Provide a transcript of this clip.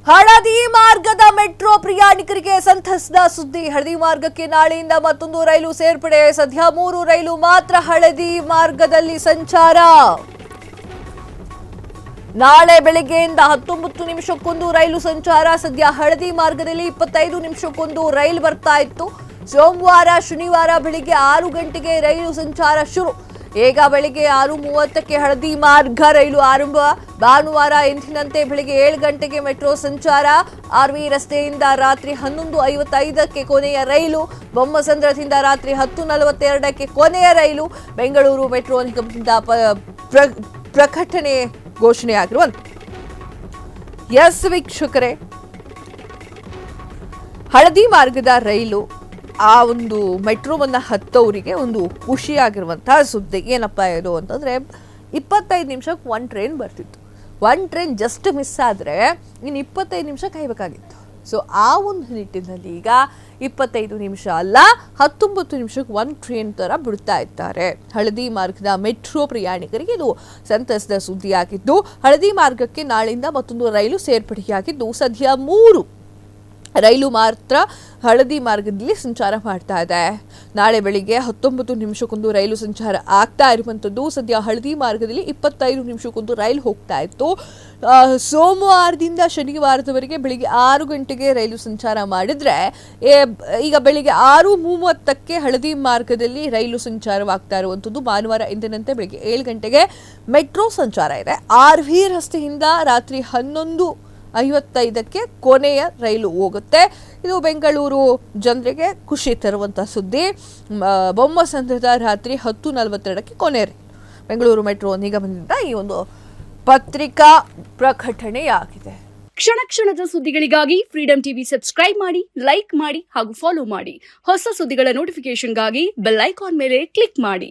ಹಳದಿ ಮಾರ್ಗದ ಮೆಟ್ರೋ ಪ್ರಯಾಣಿಕರಿಗೆ ಸಂತಸದ ಸುದ್ದಿ. ಹಳದಿ ಮಾರ್ಗಕ್ಕೆ ನಾಳೆಯಿಂದ ಮತ್ತೊಂದು ರೈಲು ಸೇರ್ಪಡೆ. ಸದ್ಯ 3 ರೈಲು ಮಾತ್ರ ಹಳದಿ ಮಾರ್ಗದಲ್ಲಿ ಸಂಚಾರ. ನಾಳೆ ಬೆಳಗ್ಗೆಯಿಂದ 19 ನಿಮಿಷಕ್ಕೊಂದು ರೈಲು ಸಂಚಾರ. ಸದ್ಯ ಹಳದಿ ಮಾರ್ಗದಲ್ಲಿ 25 ನಿಮಿಷಕ್ಕೊಂದು ರೈಲು ಬರ್ತಾ ಇತ್ತು. ಸೋಮವಾರ ಶನಿವಾರ ಬೆಳಿಗ್ಗೆ 6 ಗಂಟೆಗೆ ರೈಲು ಸಂಚಾರ ಶುರು. ಈಗ ಬೆಳಿಗ್ಗೆ 6:30ಕ್ಕೆ ಹಳದಿ ಮಾರ್ಗ ರೈಲು ಆರಂಭ. ಭಾನುವಾರ ಎಂದಿನಂತೆ ಬೆಳಿಗ್ಗೆ 7 ಗಂಟೆಗೆ ಮೆಟ್ರೋ ಸಂಚಾರ. ಆರ್ವಿ ರಸ್ತೆಯಿಂದ ರಾತ್ರಿ 11:55ಕ್ಕೆ ಕೊನೆಯ ರೈಲು. ಬೊಮ್ಮಸಂದ್ರದಿಂದ ರಾತ್ರಿ 10:42ಕ್ಕೆ ಕೊನೆಯ ರೈಲು. ಬೆಂಗಳೂರು ಮೆಟ್ರೋ ನಿಗಮದಿಂದ ಪ್ರಕಟಣೆ ಘೋಷಣೆಯಾಗಿರುವಂತ. ಎಸ್ ವೀಕ್ಷಕರೇ, ಹಳದಿ ಮಾರ್ಗದ ರೈಲು ಆ ಒಂದು ಮೆಟ್ರೋವನ್ನ ಹತ್ತವರಿಗೆ ಒಂದು ಖುಷಿಯಾಗಿರುವಂತಹ ಸುದ್ದಿ. ಏನಪ್ಪಾ ಇದು ಅಂತಂದ್ರೆ 25 ನಿಮಿಷಕ್ಕೆ ಒಂದು ಟ್ರೈನ್ ಬರ್ತಿತ್ತು. ಒಂದು ಟ್ರೈನ್ ಜಸ್ಟ್ ಮಿಸ್ ಆದ್ರೆ ಇನ್ನು 25 ನಿಮಿಷ ಕಾಯ್ಬೇಕಾಗಿತ್ತು. ಸೊ ಆ ಒಂದು ನಿಟ್ಟಿನಲ್ಲಿ ಈಗ 25 ನಿಮಿಷ ಅಲ್ಲ 19 ನಿಮಿಷಕ್ಕೆ ಒಂದು ಟ್ರೈನ್ ತರ ಬಿಡ್ತಾ ಇದ್ದಾರೆ. ಹಳದಿ ಮಾರ್ಗದ ಮೆಟ್ರೋ ಪ್ರಯಾಣಿಕರಿಗೆ ಇದು ಸಂತಸದ ಸುದ್ದಿಯಾಗಿದ್ದು, ಹಳದಿ ಮಾರ್ಗಕ್ಕೆ ನಾಳೆಯಿಂದ ಮತ್ತೊಂದು ರೈಲು ಸೇರ್ಪಡೆಯಾಗಿದ್ದು, ಸದ್ಯ 3 ರೈಲು ಮಾತ್ರ ಹಳದಿ ಮಾರ್ಗದಲ್ಲಿ ಸಂಚಾರ ಮಾಡ್ತಾ ಇದೆ. ನಾಳೆ ಬೆಳಿಗ್ಗೆ 19 ನಿಮಿಷಕ್ಕೊಂದು ರೈಲು ಸಂಚಾರ ಆಗ್ತಾ ಇರುವಂಥದ್ದು. ಸದ್ಯ ಹಳದಿ ಮಾರ್ಗದಲ್ಲಿ 25 ನಿಮಿಷಕ್ಕೊಂದು ರೈಲು ಹೋಗ್ತಾ ಇತ್ತು. ಸೋಮವಾರದಿಂದ ಶನಿವಾರದವರೆಗೆ ಬೆಳಿಗ್ಗೆ 6 ಗಂಟೆಗೆ ರೈಲು ಸಂಚಾರ ಮಾಡಿದ್ರೆ ಈಗ ಬೆಳಿಗ್ಗೆ 6:30ಕ್ಕೆ ಹಳದಿ ಮಾರ್ಗದಲ್ಲಿ ರೈಲು ಸಂಚಾರವಾಗ್ತಾ ಇರುವಂಥದ್ದು. ಭಾನುವಾರ ಎಂದಿನಂತೆ ಬೆಳಿಗ್ಗೆ 7 ಗಂಟೆಗೆ ಮೆಟ್ರೋ ಸಂಚಾರ ಇದೆ. ಆರ್ವಿ ರಸ್ತೆಯಿಂದ ರಾತ್ರಿ 11:55ಕ್ಕೆ ಕೊನೆಯ ರೈಲು ಹೋಗುತ್ತೆ. ಇದು ಬೆಂಗಳೂರು ಜನರಿಗೆ ಖುಷಿ ತರುವಂಥ ಸುದ್ದಿ. ಬೊಮ್ಮಸಂದ್ರದ ರಾತ್ರಿ 10:42ಕ್ಕೆ ಕೊನೆಯ ರೈಲು. ಬೆಂಗಳೂರು ಮೆಟ್ರೋ ನಿಗಮದಿಂದ ಈ ಒಂದು ಪತ್ರಿಕಾ ಪ್ರಕಟಣೆಯಾಗಿದೆ. ಕ್ಷಣ ಕ್ಷಣದ ಸುದ್ದಿಗಳಿಗಾಗಿ ಫ್ರೀಡಂ ಟಿವಿ ಸಬ್ಸ್ಕ್ರೈಬ್ ಮಾಡಿ, ಲೈಕ್ ಮಾಡಿ ಹಾಗೂ ಫಾಲೋ ಮಾಡಿ. ಹೊಸ ಸುದ್ದಿಗಳ ನೋಟಿಫಿಕೇಶನ್ಗಾಗಿ ಬೆಲ್ ಐಕಾನ್ ಮೇಲೆ ಕ್ಲಿಕ್ ಮಾಡಿ.